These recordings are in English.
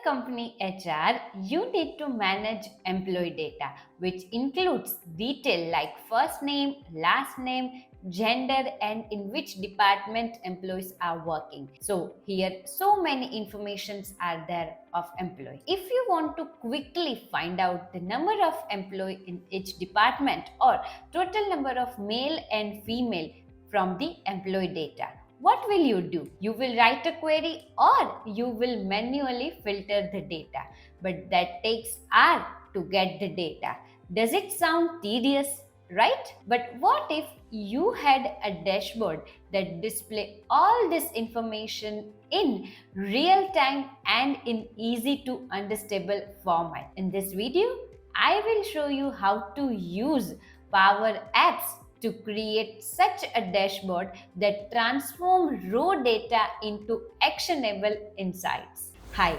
company HR, you need to manage employee data, which includes detail like first name, last name, gender, and in which department employees are working. So here so many informations are there of employee. If you want to quickly find out the number of employee in each department or total number of male and female from the employee data, what will you do? You will write a query or you will manually filter the data. But that takes hours to get the data. Does it sound tedious? Right? But what if you had a dashboard that display all this information in real time and in easy to understandable format? In this video, I will show you how to use Power Apps to create such a dashboard that transform raw data into actionable insights. Hi,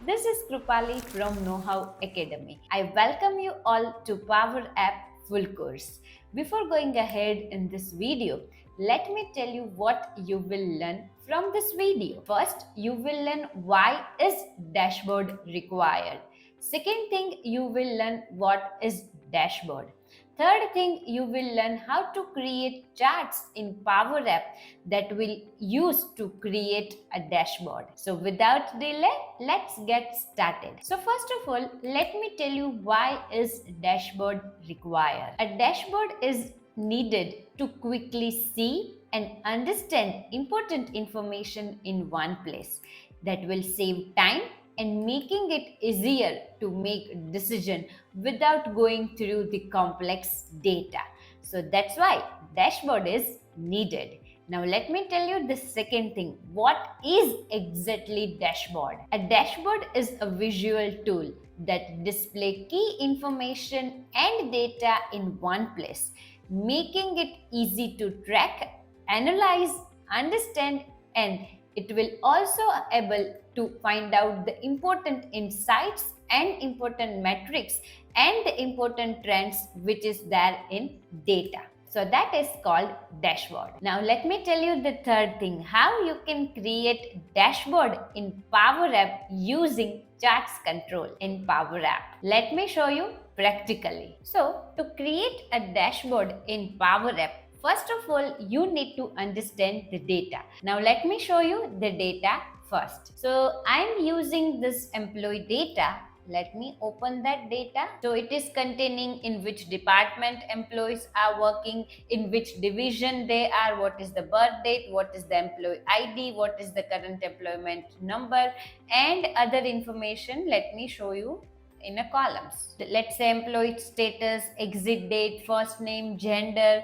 this is Krupali from Know How Academy. I welcome you all to Power App full course. Before going ahead in this video, let me tell you what you will learn from this video. First, you will learn why is dashboard required. Second thing, you will learn what is dashboard. Third thing, you will learn how to create charts in Power App that will use to create a dashboard. So without delay, let's get started. So first of all, let me tell you why is dashboard required. A dashboard is needed to quickly see and understand important information in one place. That will save time and making it easier to make decision without going through the complex data. So that's why dashboard is needed. Now let me tell you the second thing. What is exactly dashboard? A dashboard is a visual tool that display key information and data in one place, making it easy to track, analyze, understand, and it will also able to find out the important insights and important metrics and the important trends which is there in data. So that is called dashboard. Now let me tell you the third thing, how you can create dashboard in Power App using charts control in Power App. Let me show you practically. So to create a dashboard in Power App, first of all, you need to understand the data. Now let me show you the data first. So I'm using this employee data. Let me open that data. So it is containing in which department employees are working, in which division they are, what is the birth date, what is the employee ID, what is the current employment number, and other information. Let me show you in a columns. Let's say employee status, exit date, first name, gender,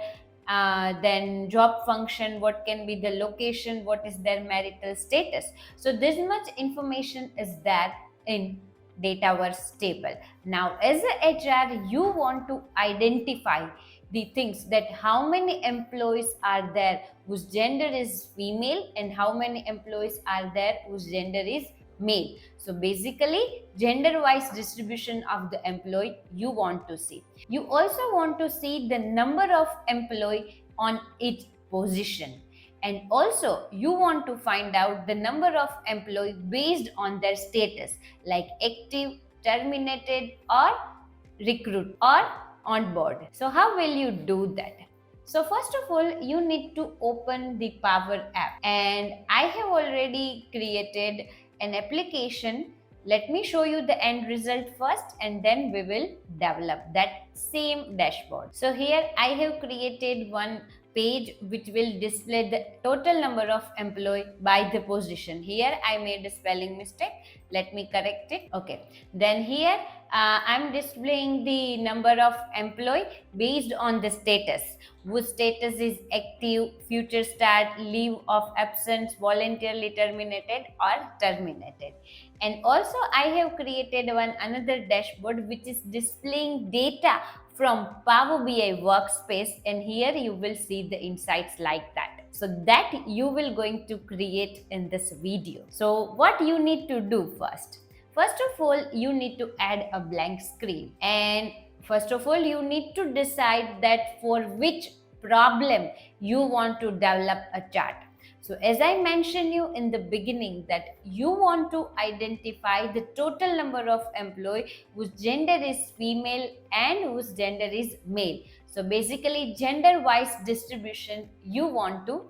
then job function, what can be the location, what is their marital status. So this much information is there in Dataverse table. Now as a HR, you want to identify the things that how many employees are there whose gender is female and how many employees are there whose gender is male. So basically gender wise distribution of the employee you want to see. You also want to see the number of employee on each position, and also you want to find out the number of employee based on their status like active, terminated, or recruit or on board. So how will you do that? So first of all, you need to open the Power App, and I have already created an application. Let me show you the end result first and then we will develop that same dashboard. So here I have created one page which will display the total number of employee by the position. Here I made a spelling mistake. Let me correct it. Okay. Then here I'm displaying the number of employee based on the status. Whose status is active, future start, leave of absence, voluntarily terminated or terminated. And also I have created another dashboard which is displaying data from Power BI workspace, and here you will see the insights like that. So that you will going to create in this video. So what you need to do first? First of all, you need to add a blank screen, and first of all you need to decide that for which problem you want to develop a chart. So as I mentioned you in the beginning that you want to identify the total number of employee whose gender is female and whose gender is male. So basically gender wise distribution you want to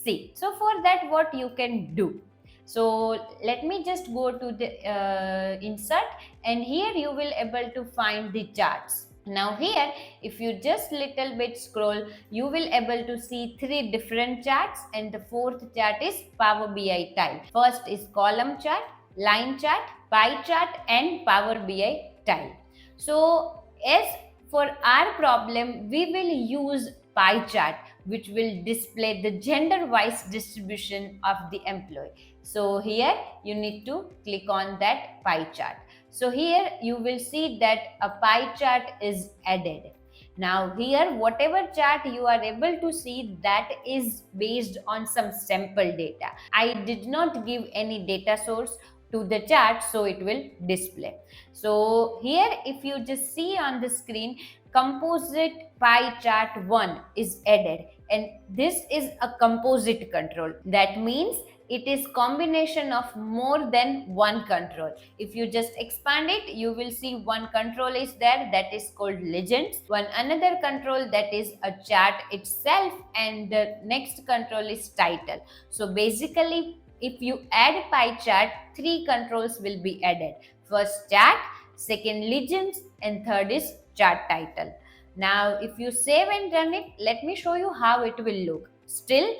see. So for that what you can do? So let me just go to the insert, and here you will able to find the charts. Now here if you just little bit scroll, you will able to see three different charts, and the fourth chart is Power BI tile. First is column chart, line chart, pie chart and Power BI tile. So as for our problem, we will use pie chart, which will display the gender wise distribution of the employee. So here you need to click on that pie chart. So here you will see that a pie chart is added. Now here whatever chart you are able to see, that is based on some sample data. I did not give any data source to the chart, so it will display. So here if you just see on the screen, composite pie chart 1 is added, and this is a composite control. That means it is combination of more than one control. If you just expand it, you will see one control is there, that is called legends, one another control that is a chart itself, and the next control is title. So basically if you add pie chart, three controls will be added. First chart, second legends, and third is chart title. Now if you save and run it, let me show you how it will look. Still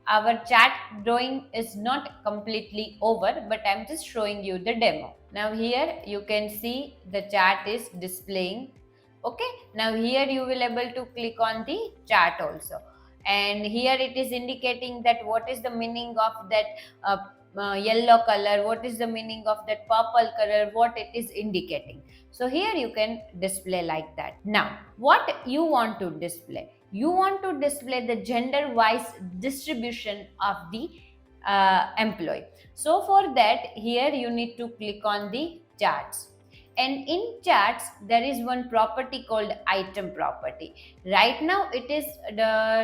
our chart drawing is not completely over, but I'm just showing you the demo. Now here you can see the chart is displaying. Okay, now here you will able to click on the chart also, and here it is indicating that what is the meaning of that yellow color, what is the meaning of that purple color, what it is indicating. So here you can display like that. Now what you want to display? You want to display the gender wise distribution of the employee. So for that, here you need to click on the charts, and in charts there is one property called item property. Right now it is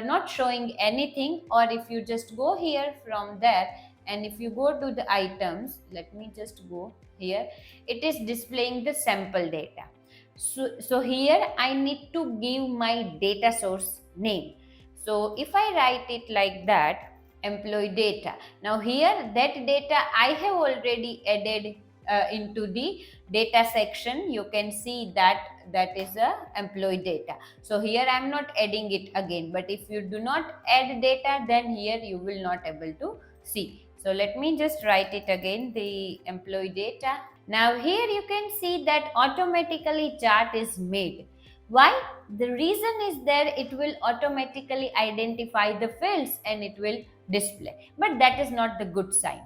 not showing anything, or if you just go here from there, and if you go to the items, let me just go here, it is displaying the sample data. So here I need to give my data source name. So if I write it like that, employee data. Now here that data I have already added into the data section. You can see that that is a employee data. So here I am not adding it again, but if you do not add data, then here you will not able to see. So let me just write it again, the employee data. Now here you can see that automatically chart is made. Why? The reason is there, it will automatically identify the fields and it will display. But that is not the good sign.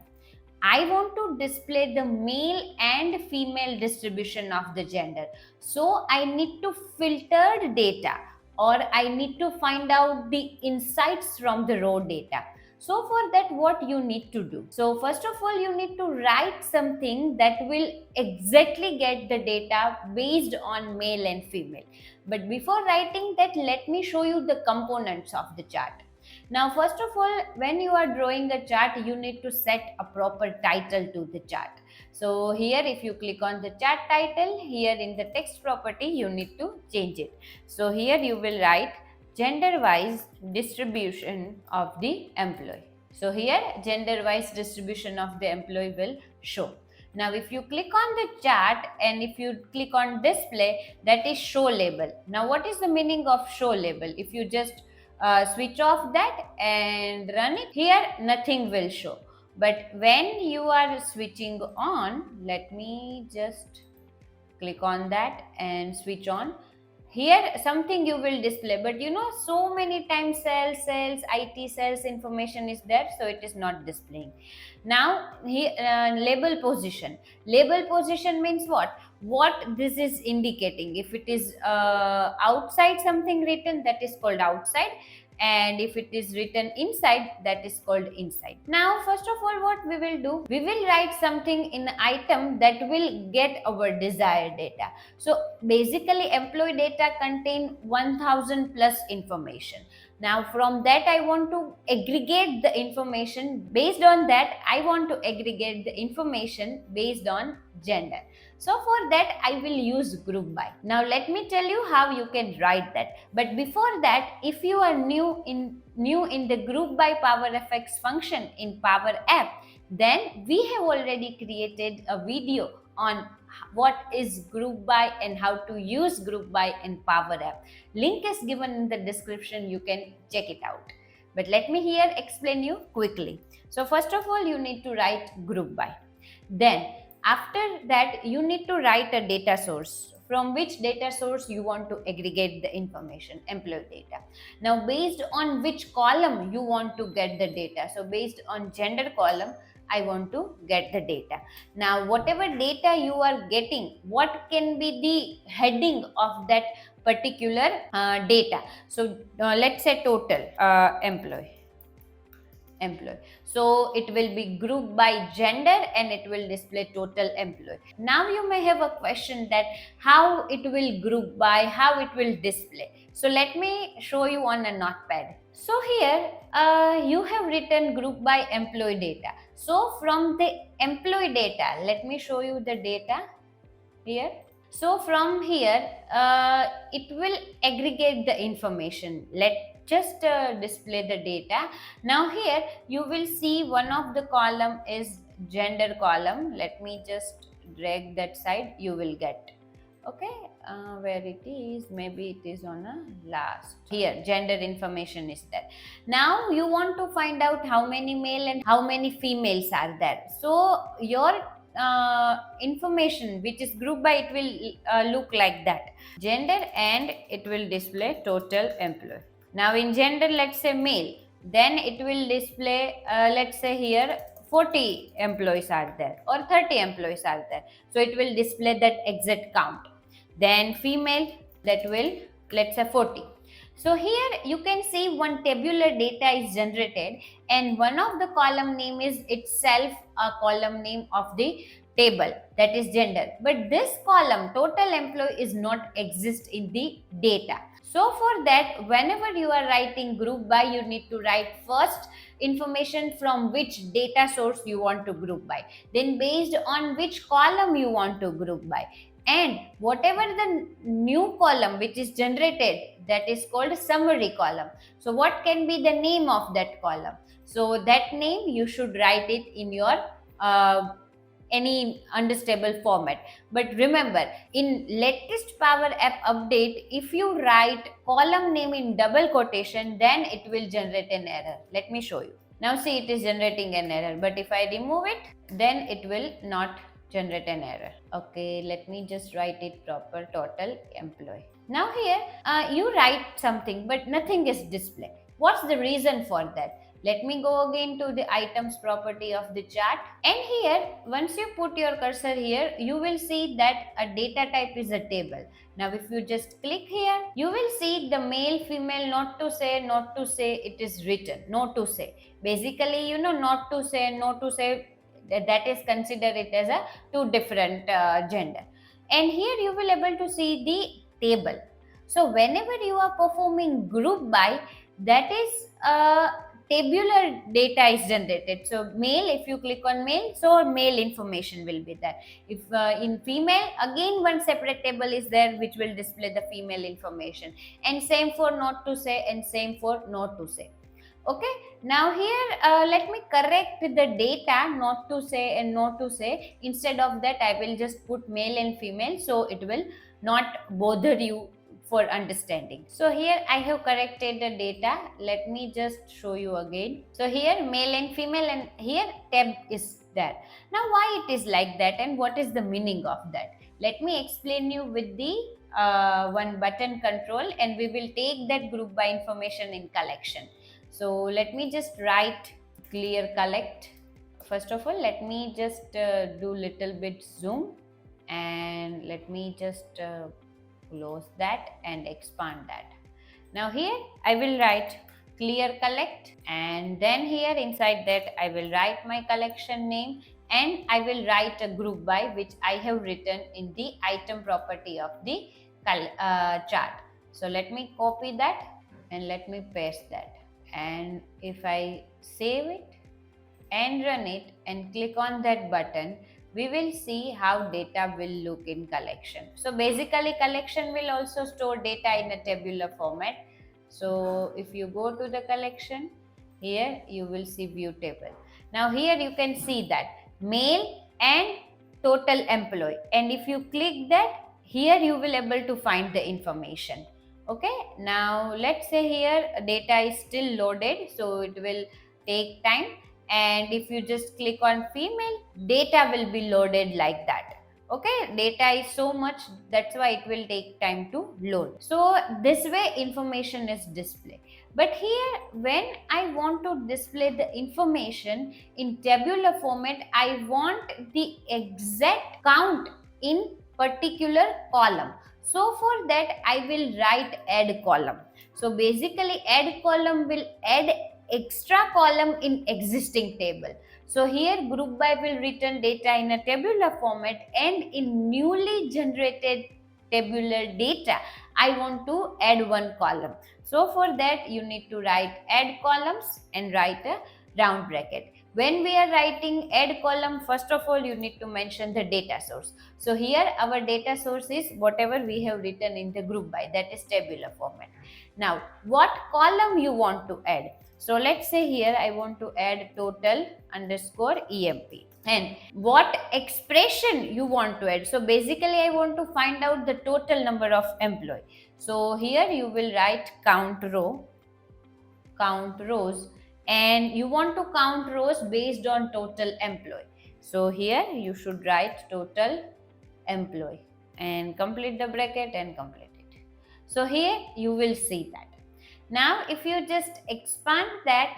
I want to display the male and female distribution of the gender. So I need to filter data, or I need to find out the insights from the raw data. So for that what you need to do? So first of all you need to write something that will exactly get the data based on male and female. But before writing that, let me show you the components of the chart. Now, first of all, when you are drawing a chart, you need to set a proper title to the chart. So here, if you click on the chart title, here in the text property, you need to change it. So here you will write gender-wise distribution of the employee. So here, gender-wise distribution of the employee will show. Now, if you click on the chart and if you click on display, that is show label. Now, what is the meaning of show label? If you just switch off that and run it, here nothing will show. But when you are switching on, let me just click on that and switch on. Here something you will display, but you know, so many times sales, IT sales information is there, so it is not displaying. Now here label position. Label position means what this is indicating. If it is outside something written, that is called outside, and if it is written inside, that is called inside. Now first of all what we will do, we will write something in item that will get our desired data. So basically employee data contain 1000 plus information. Now from that I want to aggregate the information. Based on that, I want to aggregate the information based on gender. So for that I will use group by. Now let me tell you how you can write that. But before that, if you are new in the group by Power FX function in Power App, then we have already created a video on what is group by and how to use group by in Power App. Link is given in the description, you can check it out. But let me here explain you quickly. So first of all, you need to write group by. Then after that, you need to write a data source, from which data source you want to aggregate the information, employee data. Now based on which column you want to get the data. So based on gender column, I want to get the data. Now whatever data you are getting, what can be the heading of that particular data? So let's say total employee. So it will be grouped by gender and it will display total employee. Now you may have a question that how it will group by, how it will display. So let me show you on a notepad. So here you have written group by employee data. So from the employee data, let me show you the data here. So from here, it will aggregate the information. Let just display the data. Now here you will see one of the column is gender column. Let me just drag that side, you will get. Okay, where it is, maybe it is on a last. Here, gender information is there. Now you want to find out how many male and how many females are there. So your information which is grouped by, it will look like that, gender, and it will display total employee. Now in gender, let's say male, then it will display let's say here 40 employees are there or 30 employees are there, so it will display that exact count. Then female, that will, let's say 40. So here you can see one tabular data is generated and one of the column name is itself a column name of the table, that is gender. But this column total employee is not exist in the data. So for that, whenever you are writing group by, you need to write first information from which data source you want to group by, then based on which column you want to group by, and whatever the new column which is generated, that is called summary column. So what can be the name of that column? So that name you should write it in your any understandable format. But remember, in latest Power App update, if you write column name in double quotation, then it will generate an error. Let me show you. Now see, it is generating an error, but if I remove it, then it will not generate an error. Okay, let me just write it proper, total employee. Now here you write something but nothing is displayed. What's the reason for that? Let me go again to the items property of the chart, and here once you put your cursor here, you will see that a data type is a table. Now if you just click here, you will see the male, female, not to say, it is written, no to say. Basically, not to say, that is consider it as a two different gender. And here you will able to see the table. So whenever you are performing group by, that is tabular data is generated. So male, if you click on male, so male information will be there. If in female, again one separate table is there which will display the female information, and same for not to say and same for not to say. Okay, now here let me correct the data not to say and not to say. Instead of that, I will just put male and female, so it will not bother you for understanding. So here I have corrected the data. Let me just show you again. So here male and female, and here tab is there. Now why it is like that and what is the meaning of that? Let me explain you with the one button control, and we will take that group by information in collection. So let me just write clear collect. First of all, let me just do little bit zoom, and let me just close that and expand that. Now here I will write clear collect, and then here inside that I will write my collection name, and I will write a group by which I have written in the item property of the chart. So let me copy that and let me paste that. And if I save it and run it and click on that button, we will see how data will look in collection. So basically collection will also store data in a tabular format. So if you go to the collection, here you will see view table. Now here you can see that male and total employee, and if you click that, here you will able to find the information. Okay, now let's say here data is still loaded, so it will take time, and if you just click on female, data will be loaded like that. Okay, data is so much, that's why it will take time to load. So this way information is displayed. But here when I want to display the information in tabular format, I want the exact count in particular column. So for that I will write add column. So basically add column will add extra column in existing table. So here group by will return data in a tabular format, and in newly generated tabular data I want to add one column. So for that you need to write add columns and write a round bracket. When we are writing add column, first of all you need to mention the data source. So here our data source is whatever we have written in the group by, that is tabular format. Now what column you want to add? So let's say here I want to add total underscore EMP, and what expression you want to add. So basically I want to find out the total number of employee. So here you will write count rows, and you want to count rows based on total employee. So here you should write total employee and complete the bracket and complete it. So here you will see that. Now if you just expand that,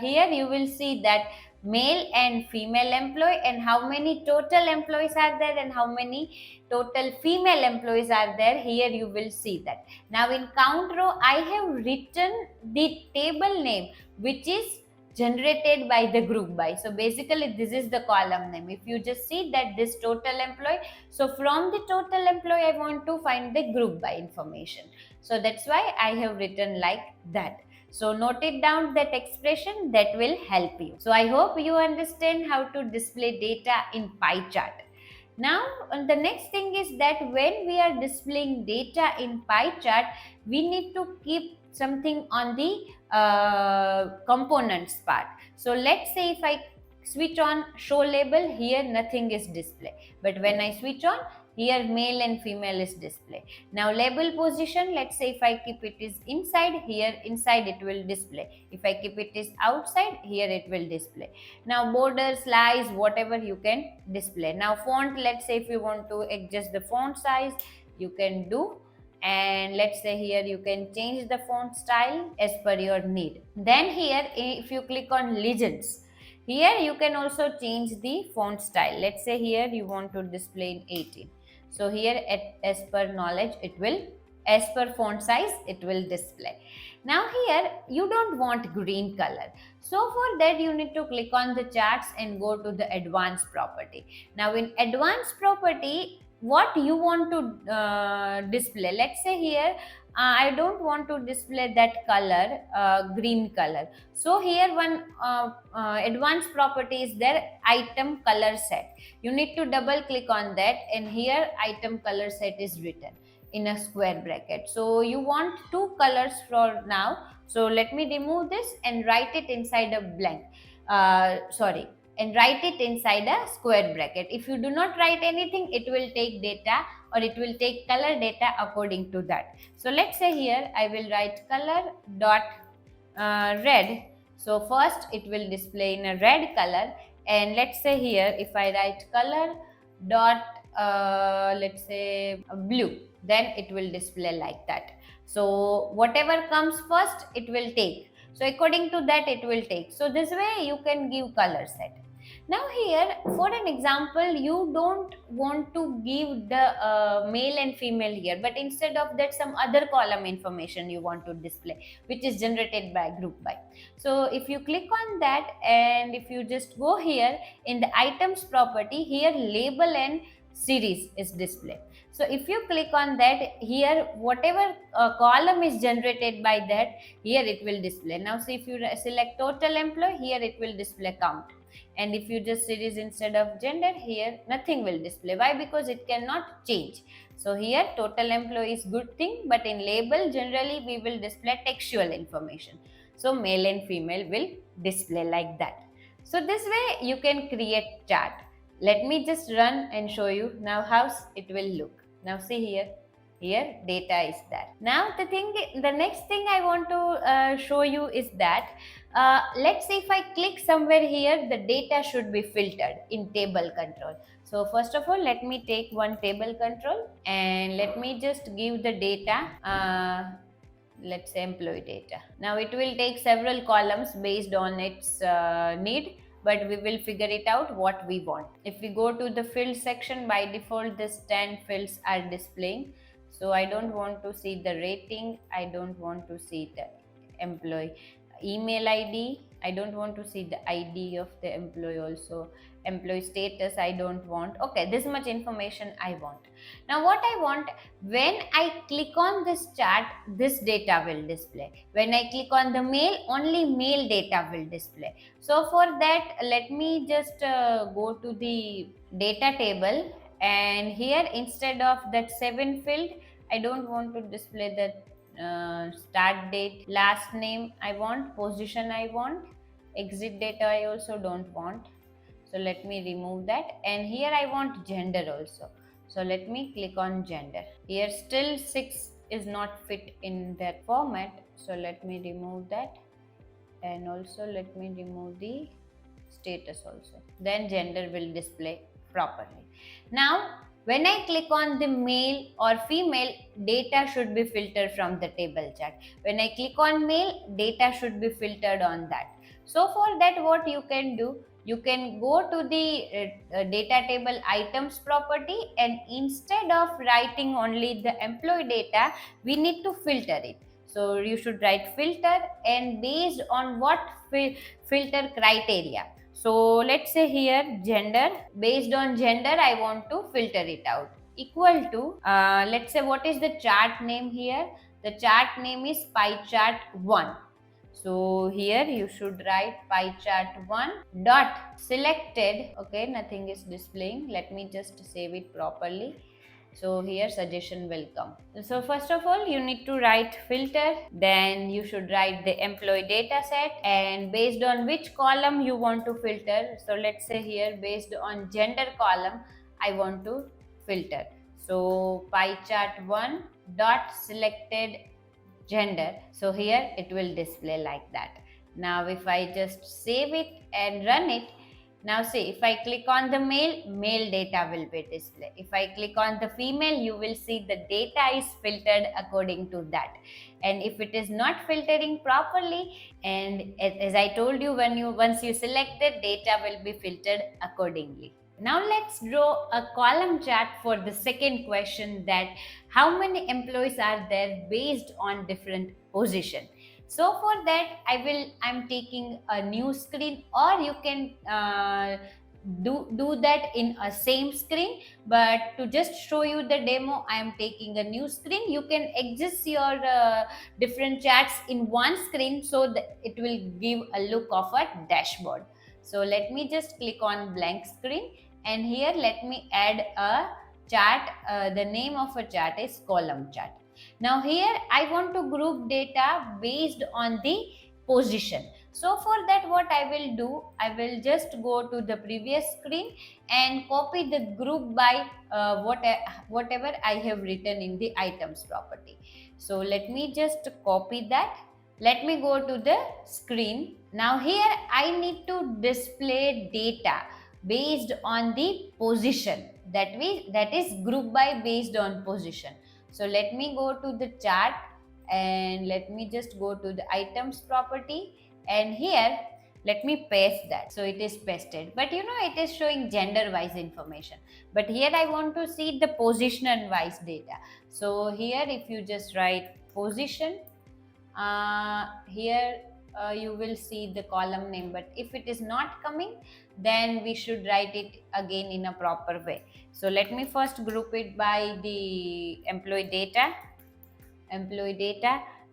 here you will see that male and female employee, and how many total employees are there and how many total female employees are there. Here you will see that. Now in count row I have written the table name which is generated by the group by. So basically this is the column name. If you just see that this total employee, so from the total employee I want to find the group by information. So that's why I have written like that. So note it down, that expression, that will help you. So I hope you understand how to display data in pie chart. Now the next thing is that when we are displaying data in pie chart, we need to keep something on the components part. So let's say if I switch on show label, here nothing is displayed, but when I switch on, here male and female is displayed. Now label position, let's say if I keep it is inside, here inside it will display. If I keep it is outside, here it will display. Now border, slice, whatever you can display. Now font, let's say if you want to adjust the font size, you can do, and let's say here you can change the font style as per your need. Then here if you click on legends, here you can also change the font style. Let's say here you want to display in 18. So here as per knowledge it will, as per font size it will display. Now here you don't want green color. So for that you need to click on the charts and go to the advanced property. Now in advanced property, what you want to display, let's say here I don't want to display that color, green color. So here one advanced property is there, item color set. You need to double click on that, and here item color set is written in a square bracket. So you want two colors for now. So let me remove this and write it inside a blank. And write it inside a square bracket. If you do not write anything, it will take data, or it will take color data according to that. So let's say here I will write color dot red. So first it will display in a red color, and let's say here if I write color dot let's say blue, then it will display like that. So whatever comes first it will take. So according to that it will take. So this way you can give color set. Now here for an example, you don't want to give the male and female here, but instead of that some other column information you want to display, which is generated by group by. So if you click on that, and if you just go here in the items property, here label and series is display. So if you click on that, here whatever column is generated by that, here it will display. Now see, if you select total employee, here it will display count. And if you just series instead of gender, here nothing will display. Why? Because it cannot change. So here total employee is good thing, but in label generally we will display textual information. So male and female will display like that. So this way you can create chart. Let me just run and show you now how it will look. Now see here data is there. Now the next thing I want to show you is that let's say if I click somewhere here, the data should be filtered in table control. So first of all, let me take one table control and let me just give the data. Let's say employee data. Now it will take several columns based on its need, but we will figure it out what we want. If we go to the field section, by default this 10 fields are displaying. So I don't want to see the rating, I don't want to see the employee email ID, I don't want to see the ID of the employee also, employee status I don't want. Okay, this much information I want. Now what I want, when I click on this chart, this data will display. When I click on the mail, only mail data will display. So for that, let me just go to the data table, and here instead of that 7 field, I don't want to display that start date, last name I want, position I want, exit date I also don't want. So let me remove that, and here I want gender also. So let me click on gender. Here still 6 is not fit in that format, so let me remove that, and also let me remove the status also. Then gender will display properly. Now when I click on the male or female, data should be filtered from the table chart. When I click on male, data should be filtered on that. So for that, what you can do, you can go to the data table items property, and instead of writing only the employee data, we need to filter it. So you should write filter, and based on what filter criteria. So let's say here gender, based on gender I want to filter it out, equal to let's say what is the chart name here. The chart name is pie chart 1. So here you should write pie chart 1 dot selected. Okay, nothing is displaying, let me just save it properly. So here suggestion will come. So first of all, you need to write filter, then you should write the employee data set, and based on which column you want to filter. So let's say here based on gender column I want to filter. So pie chart 1 dot selected gender. So here it will display like that. Now if I just save it and run it, now see, if I click on the male, male data will be displayed. If I click on the female, you will see the data is filtered according to that. And if it is not filtering properly, and as I told you, once you select it, data will be filtered accordingly. Now let's draw a column chart for the second question, that how many employees are there based on different position. So for that, I'm taking a new screen, or you can do that in a same screen. But to just show you the demo, I am taking a new screen. You can exist your different charts in one screen, so that it will give a look of a dashboard. So let me just click on blank screen, and here let me add a chart. The name of a chart is column chart. Now here I want to group data based on the position. So for that, what I will do, I will just go to the previous screen and copy the group by whatever I have written in the items property. So let me just copy that. Let me go to the screen. Now here I need to display data based on the position, that is group by based on position. So let me go to the chart, and let me just go to the items property, and here let me paste that. So it is pasted, but it is showing gender wise information, but here I want to see the position wise data. So here if you just write position, here you will see the column name, but if it is not coming, then we should write it again in a proper way. So let me first group it by the employee data.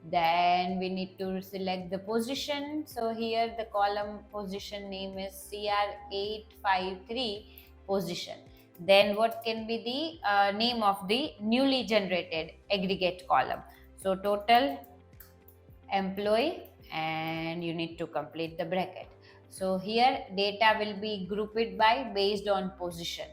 Then we need to select the position. So here the column position name is CR853 position. Then what can be the name of the newly generated aggregate column? So total employee, and you need to complete the bracket. So here data will be grouped by based on position.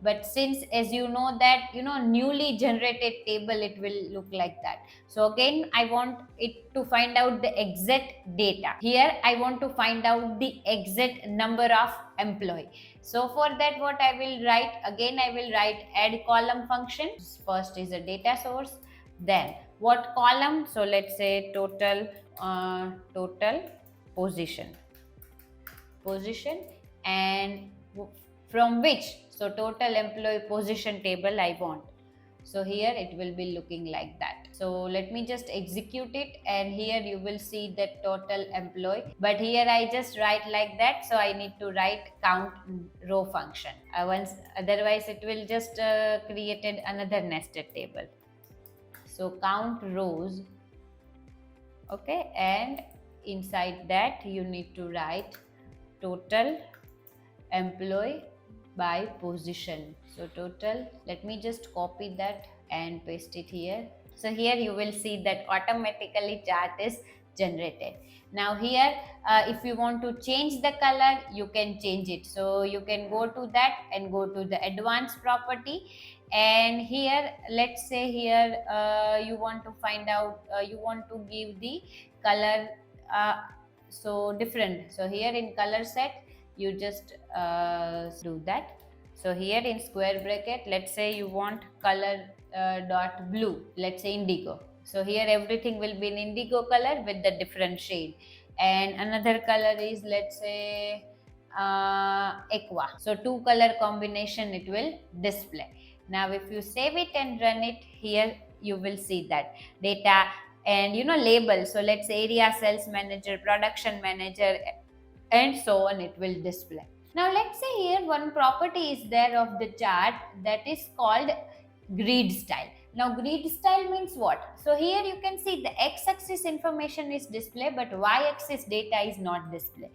But since, as you know, that newly generated table, it will look like that. So again, I want it to find out the exact data. Here I want to find out the exact number of employee. So for that, what I will write, again I will write add column function. First is a data source, then what column? So let's say total position, and from which, so total employee position table I want. So here it will be looking like that. So let me just execute it, and here you will see the total employee, but here I just write like that, so I need to write count row function. Otherwise it will just created another nested table. So count rows, okay, and inside that you need to write total employee by position. So total, let me just copy that and paste it here. So here you will see that automatically chart is generated. Now here if you want to change the color, you can change it. So you can go to that and go to the advanced property, and here let's say here you want to find out, you want to give the color so different. So here in color set, you just do that. So here in square bracket, let's say you want color dot blue, let's say indigo. So here everything will be in indigo color with the different shade, and another color is, let's say aqua. So two color combination it will display. Now if you save it and run it, here you will see that data and label. So let's say area sales manager, production manager, and so on, it will display. Now let's say here one property is there of the chart, that is called grid style. Now grid style means what? So here you can see the x-axis information is displayed, but y-axis data is not displayed.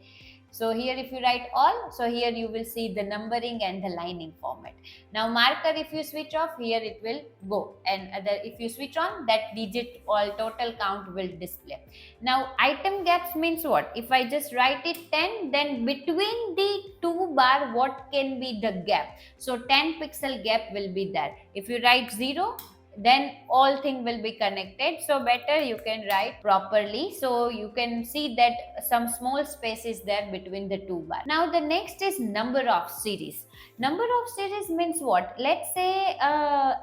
So here if you write all, so here you will see the numbering and the lining format. Now marker, if you switch off, here it will go, and if you switch on, that digit all total count will display. Now item gaps means what? If I just write it 10, then between the two bar, what can be the gap? So 10 pixel gap will be there. If you write 0, then all thing will be connected. So better you can write properly, so you can see that some small space is there between the two bars. Now the next is number of series. Number of series means what? Let's say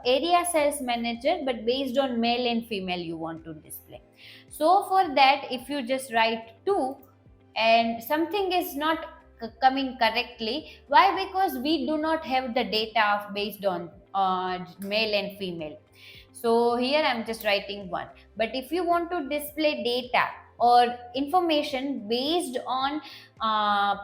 area sales manager, but based on male and female you want to display. So for that, if you just write 2 and something is not coming correctly, why? Because we do not have the data of based on male and female. So here I'm just writing 1. But if you want to display data or information based on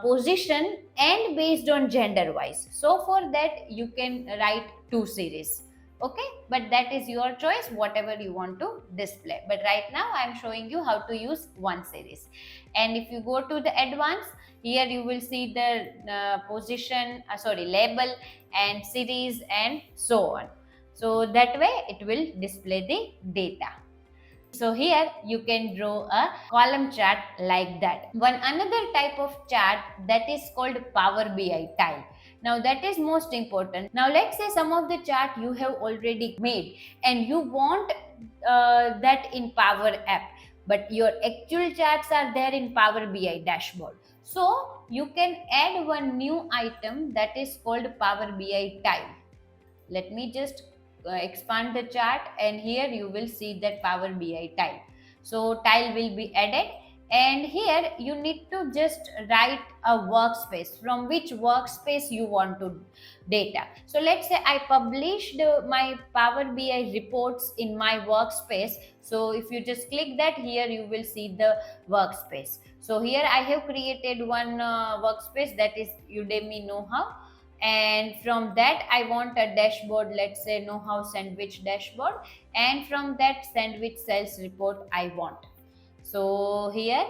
position and based on gender wise, so for that you can write 2 series. Okay, but that is your choice, whatever you want to display. But right now I'm showing you how to use 1 series. And if you go to the advanced, here you will see the position, label and series and so on. So that way it will display the data. So here you can draw a column chart like that. One another type of chart, that is called Power BI tile. Now that is most important. Now let's say some of the chart you have already made and you want that in Power App, but your actual charts are there in Power BI dashboard. So you can add one new item, that is called Power BI tile. Let me just expand the chart, and here you will see that Power BI tile. So tile will be added, And here you need to just write a workspace, from which workspace you want to data. So let's say I published my Power BI reports in my workspace. So if you just click that, here you will see the workspace. So here I have created one workspace, that is Udemy Know-how, and from that I want a dashboard, let's say Know-how sandwich dashboard, and from that sandwich sales report I want. So here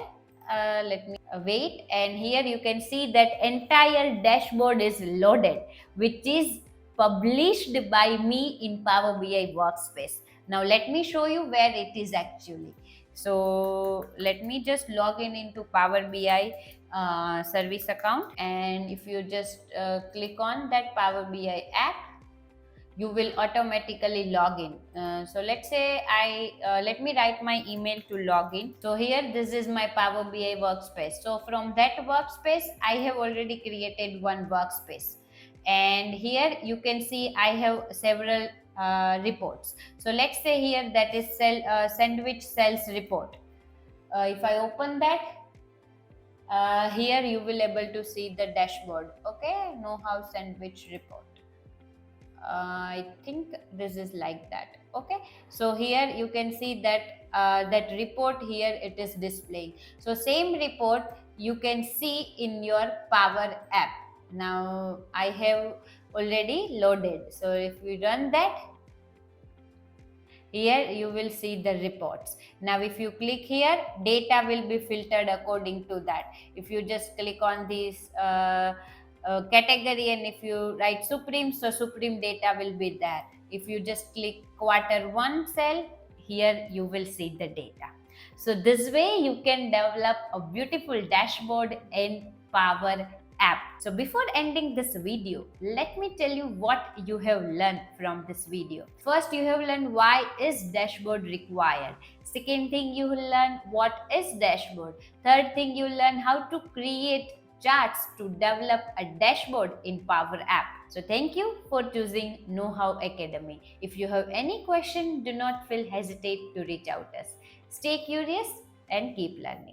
let me wait, and here you can see that entire dashboard is loaded, which is published by me in Power BI workspace. Now let me show you where it is actually. So let me just log in into Power BI service account, and if you just click on that Power BI app, you will automatically log in. So let's say let me write my email to log in. So here this is my Power BI workspace. So from that workspace I have already created one workspace, and here you can see I have several reports. So let's say here that is sandwich sales report. If I open that, here you will able to see the dashboard. Okay, Know-how sandwich report. I think this is like that. Okay, so here you can see that that report here it is displaying. So same report you can see in your Power app. Now I have already loaded. So if we run that, here you will see the reports. Now if you click here, data will be filtered according to that. If you just click on this category, and if you write Supreme, so Supreme data will be there. If you just click Q1 cell, here you will see the data. So this way you can develop a beautiful dashboard in Power app. So before ending this video, let me tell you what you have learned from this video. First, you have learned why is dashboard required. Second thing, you learn what is dashboard. Third thing, you learn how to create charts to develop a dashboard in Power app. So thank you for choosing Know-how Academy. If you have any question, do not feel hesitate to reach out us. Stay curious and keep learning.